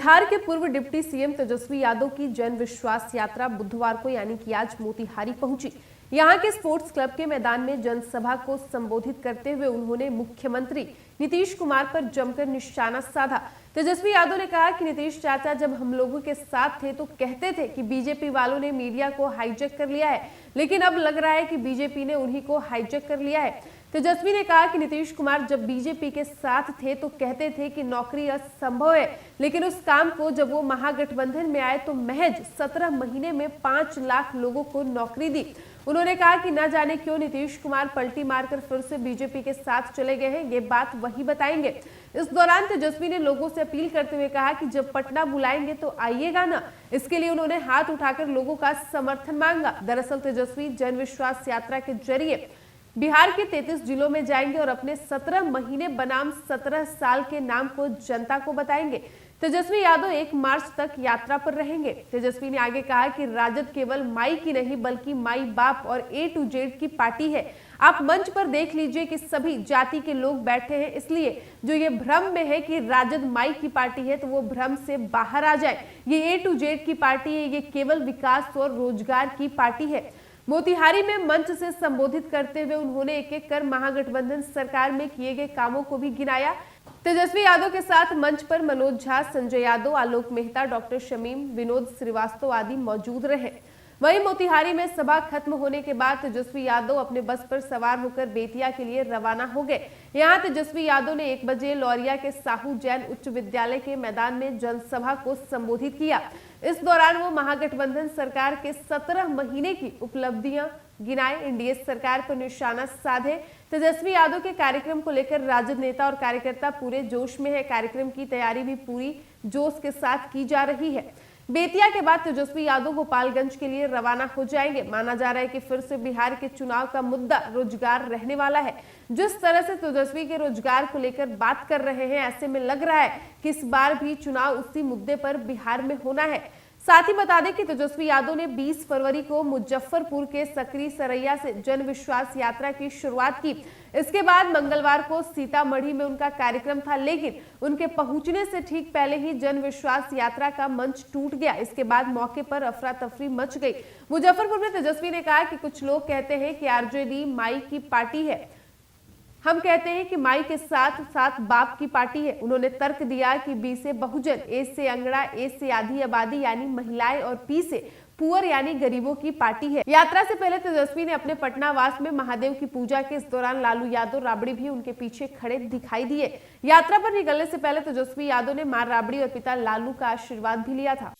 बिहार के पूर्व deputy CM Tejashwi Yadav की जन विश्वास यात्रा बुधवार को यानी कि आज मोतिहारी पहुंची। यहां के स्पोर्ट्स क्लब के मैदान में जनसभा को संबोधित करते हुए उन्होंने मुख्यमंत्री नीतीश कुमार पर जमकर निशाना साधा। तेजस्वी यादव ने कहा कि नीतीश चाचा जब हम लोगों के साथ थे तो कहते थे कि बीजेपी वालों ने मीडिया को हाईजैक कर लिया है, लेकिन अब लग रहा है कि बीजेपी ने उन्हीं को हाईजैक कर लिया है। तेजस्वी ने कहा कि नीतीश कुमार जब बीजेपी के साथ थे तो कहते थे कि नौकरी असंभव है, लेकिन उस काम को जब वो महागठबंधन में आए तो महज 17 महीने में 5 लाख लोगों को नौकरी दी। उन्होंने कहा कि न जाने क्यों नीतीश कुमार पलटी मारकर फिर से बीजेपी के साथ चले गए हैं, ये बात वही बताएंगे। इस दौरान तेजस्वी ने लोगों से अपील करते हुए कहा कि जब पटना बुलाएंगे तो आइएगा ना। इसके लिए उन्होंने हाथ उठाकर लोगों का समर्थन मांगा। दरअसल तेजस्वी जन विश्वास यात्रा के जरिए बिहार के 33 जिलों में जाएंगे और अपने 17 महीने बनाम 17 साल के नाम को जनता को बताएंगे। तेजस्वी यादव 1 मार्च तक यात्रा पर रहेंगे। तेजस्वी ने आगे कहा कि राजद केवल माई की नहीं बल्कि माई बाप और A to Z की पार्टी है। आप मंच पर देख लीजिए कि सभी जाति के लोग बैठे हैं, इसलिए जो ये भ्रम में है कि राजद माई की पार्टी है तो वो भ्रम से बाहर आ जाए। ये A to Z की पार्टी है, ये केवल विकास और रोजगार की पार्टी है। मोतिहारी में मंच से संबोधित करते हुए उन्होंने एक एक कर महागठबंधन सरकार में किए गए कामों को भी गिनाया। तेजस्वी यादव के साथ मंच पर मनोज झा, संजय यादव, आलोक मेहता, डॉक्टर शमीम, विनोद श्रीवास्तव आदि मौजूद रहे। वहीं मोतिहारी में सभा खत्म होने के बाद तेजस्वी यादव अपने बस पर सवार होकर बेतिया के लिए रवाना हो गए। यहां तेजस्वी यादव ने 1 बजे लौरिया के साहू जैन उच्च विद्यालय के मैदान में जनसभा को संबोधित किया। इस दौरान वो महागठबंधन सरकार के 17 महीने की उपलब्धियां गिनाए, एनडीए सरकार पर निशाना साधे। तेजस्वी यादव के कार्यक्रम को लेकर राजद नेता और कार्यकर्ता पूरे जोश में है। कार्यक्रम की तैयारी भी पूरी जोश के साथ की जा रही है। बेतिया के बाद तेजस्वी यादव गोपालगंज के लिए रवाना हो जाएंगे। माना जा रहा है कि फिर से बिहार के चुनाव का मुद्दा रोजगार रहने वाला है। जिस तरह से तेजस्वी के रोजगार को लेकर बात कर रहे हैं, ऐसे में लग रहा है कि इस बार भी चुनाव उसी मुद्दे पर बिहार में होना है। साथ ही बता दें कि तेजस्वी यादव ने 20 फरवरी को मुजफ्फरपुर के सकरी सरैया से जन विश्वास यात्रा की शुरुआत की। इसके बाद मंगलवार को सीतामढ़ी में उनका कार्यक्रम था, लेकिन उनके पहुंचने से ठीक पहले ही जन विश्वास यात्रा का मंच टूट गया। इसके बाद मौके पर अफरा तफरी मच गई। मुजफ्फरपुर में तेजस्वी ने कहा कि कुछ लोग कहते हैं कि आरजेडी माई की पार्टी है, हम कहते हैं कि माई के साथ साथ बाप की पार्टी है। उन्होंने तर्क दिया कि बी से बहुजन, ए से अंगड़ा, ए से आधी आबादी यानी महिलाएं और पी से पुअर यानी गरीबों की पार्टी है। यात्रा से पहले तेजस्वी ने अपने पटनावास में महादेव की पूजा की। इस दौरान लालू यादव, राबड़ी भी उनके पीछे खड़े दिखाई दिए। यात्रा पर निकलने से पहले तेजस्वी यादव ने मां राबड़ी और पिता लालू का आशीर्वाद भी लिया था।